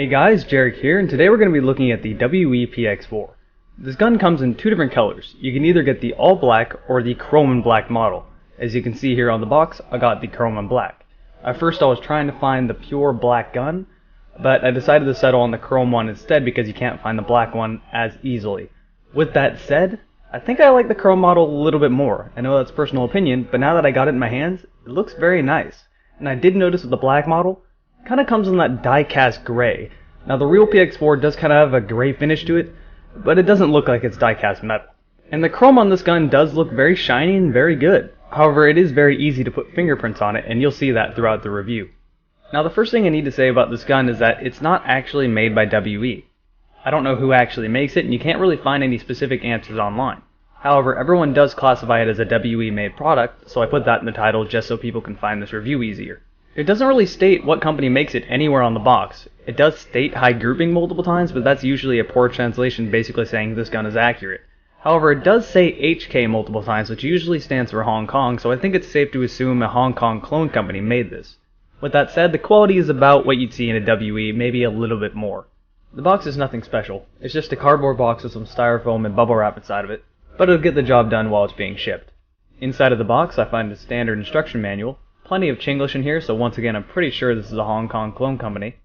Hey guys, Jarek here, and today we're going to be looking at the WE PX4. This gun comes in two different colors. You can either get the all black or the chrome and black model. As you can see here on the box, I got the chrome and black. At first I was trying to find the pure black gun, but I decided to settle on the chrome one instead because you can't find the black one as easily. With that said, I think I like the chrome model a little bit more. I know that's personal opinion, but now that I got it in my hands, it looks very nice. And I did notice with the black model, it kind of comes in that die-cast gray. Now the real PX4 does kind of have a gray finish to it, but it doesn't look like it's die-cast metal. And the chrome on this gun does look very shiny and very good. However, it is very easy to put fingerprints on it, and you'll see that throughout the review. Now the first thing I need to say about this gun is that it's not actually made by WE. I don't know who actually makes it, and you can't really find any specific answers online. However, everyone does classify it as a WE made product, so I put that in the title just so people can find this review easier. It doesn't really state what company makes it anywhere on the box. It does state high grouping multiple times, but that's usually a poor translation basically saying this gun is accurate. However, it does say HK multiple times, which usually stands for Hong Kong, so I think it's safe to assume a Hong Kong clone company made this. With that said, the quality is about what you'd see in a WE, maybe a little bit more. The box is nothing special. It's just a cardboard box with some styrofoam and bubble wrap inside of it, but it'll get the job done while it's being shipped. Inside of the box, I find a standard instruction manual. Plenty of Chinglish in here, so once again I'm pretty sure this is a Hong Kong clone company.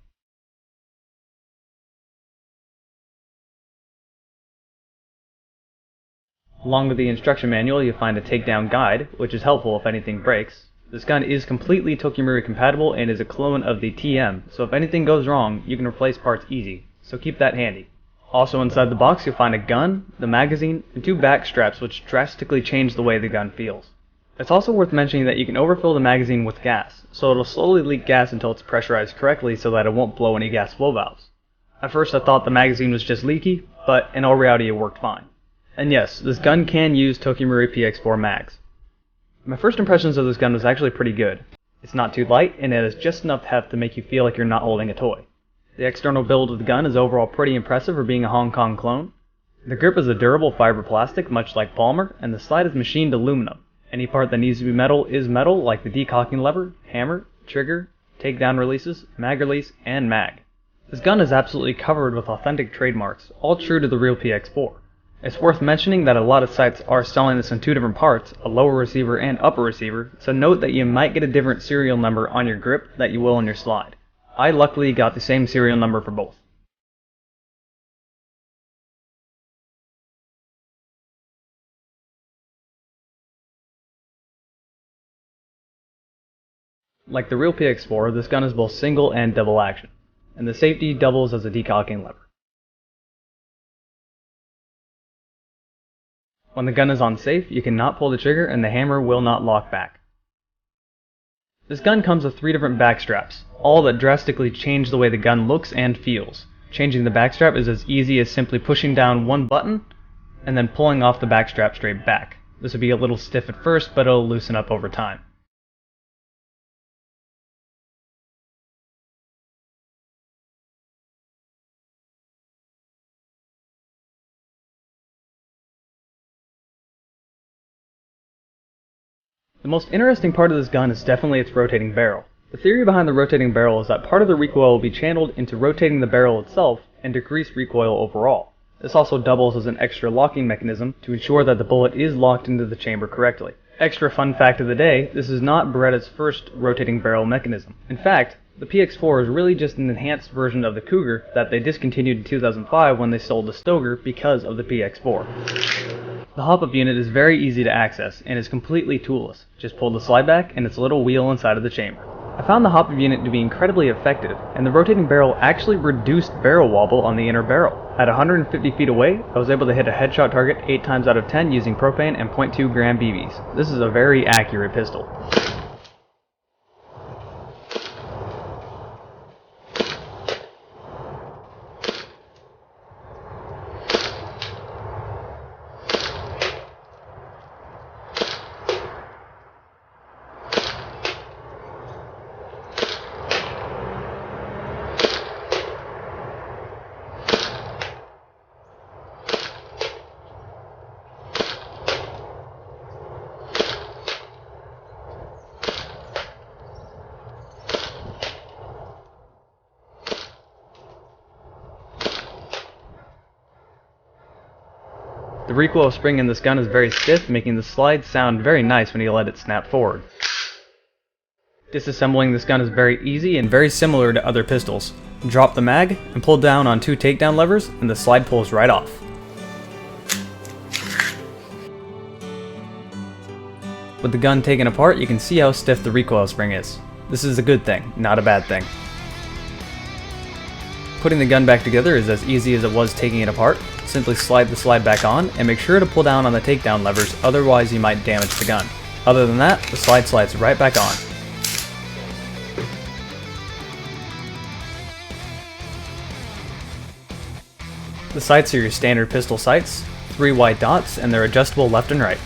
Along with the instruction manual you find a takedown guide, which is helpful if anything breaks. This gun is completely Tokimura compatible and is a clone of the TM, so if anything goes wrong you can replace parts easy, so keep that handy. Also inside the box you'll find a gun, the magazine, and two back straps which drastically change the way the gun feels. It's also worth mentioning that you can overfill the magazine with gas, so it'll slowly leak gas until it's pressurized correctly so that it won't blow any gas flow valves. At first I thought the magazine was just leaky, but in all reality it worked fine. And yes, this gun can use Tokimura PX4 mags. My first impressions of this gun was actually pretty good. It's not too light, and it has just enough heft to make you feel like you're not holding a toy. The external build of the gun is overall pretty impressive for being a Hong Kong clone. The grip is a durable fiber plastic much like Palmer, and the slide is machined aluminum. Any part that needs to be metal is metal, like the decocking lever, hammer, trigger, takedown releases, mag release, and mag. This gun is absolutely covered with authentic trademarks, all true to the real PX4. It's worth mentioning that a lot of sites are selling this in two different parts, a lower receiver and upper receiver, so note that you might get a different serial number on your grip that you will on your slide. I luckily got the same serial number for both. Like the real PX4, this gun is both single and double action, and the safety doubles as a decocking lever. When the gun is on safe, you cannot pull the trigger and the hammer will not lock back. This gun comes with three different back straps, all that drastically change the way the gun looks and feels. Changing the back strap is as easy as simply pushing down one button and then pulling off the back strap straight back. This will be a little stiff at first, but it'll loosen up over time. The most interesting part of this gun is definitely its rotating barrel. The theory behind the rotating barrel is that part of the recoil will be channeled into rotating the barrel itself and decrease recoil overall. This also doubles as an extra locking mechanism to ensure that the bullet is locked into the chamber correctly. Extra fun fact of the day, this is not Beretta's first rotating barrel mechanism. In fact, the PX4 is really just an enhanced version of the Cougar that they discontinued in 2005 when they sold the Stoker because of the PX4. The hop-up unit is very easy to access and is completely toolless. Just pull the slide back and it's a little wheel inside of the chamber. I found the hop-up unit to be incredibly effective, and the rotating barrel actually reduced barrel wobble on the inner barrel. At 150 feet away, I was able to hit a headshot target 8 times out of 10 using propane and 0.2 gram BBs. This is a very accurate pistol. recoil spring in this gun is very stiff, making the slide sound very nice when you let it snap forward. Disassembling this gun is very easy and very similar to other pistols. Drop the mag and pull down on 2 takedown levers and the slide pulls right off. With the gun taken apart, you can see how stiff the recoil spring is. This is a good thing, not a bad thing. Putting the gun back together is as easy as it was taking it apart. Simply slide the slide back on and make sure to pull down on the takedown levers, otherwise you might damage the gun. Other than that, the slide slides right back on. The sights are your standard pistol sights, 3 white dots, and they're adjustable left and right.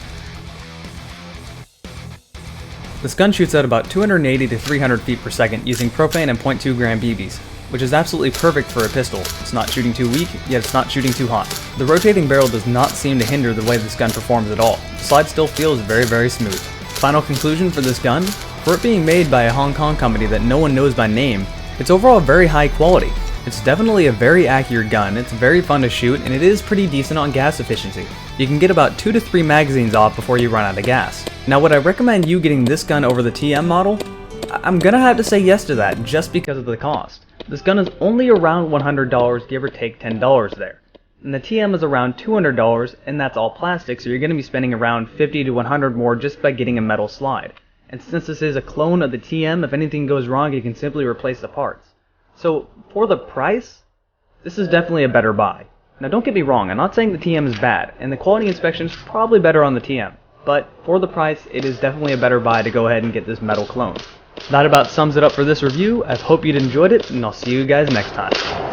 This gun shoots at about 280 to 300 feet per second using propane and .2 gram BBs, which is absolutely perfect for a pistol. It's not shooting too weak, yet it's not shooting too hot. The rotating barrel does not seem to hinder the way this gun performs at all. The slide still feels very, very smooth. Final conclusion for this gun, for it being made by a Hong Kong company that no one knows by name, it's overall very high quality. It's definitely a very accurate gun, it's very fun to shoot, and it is pretty decent on gas efficiency. You can get about 2 to 3 magazines off before you run out of gas. Now would I recommend you getting this gun over the TM model? I'm gonna have to say yes to that, just because of the cost. This gun is only around $100, give or take $10 there. And the TM is around $200, and that's all plastic, so you're gonna be spending around $50 to $100 more just by getting a metal slide. And since this is a clone of the TM, if anything goes wrong, you can simply replace the parts. So, for the price, this is definitely a better buy. Now don't get me wrong, I'm not saying the TM is bad, and the quality inspection is probably better on the TM, but for the price, it is definitely a better buy to go ahead and get this metal clone. That about sums it up for this review. I hope you'd enjoyed it, and I'll see you guys next time.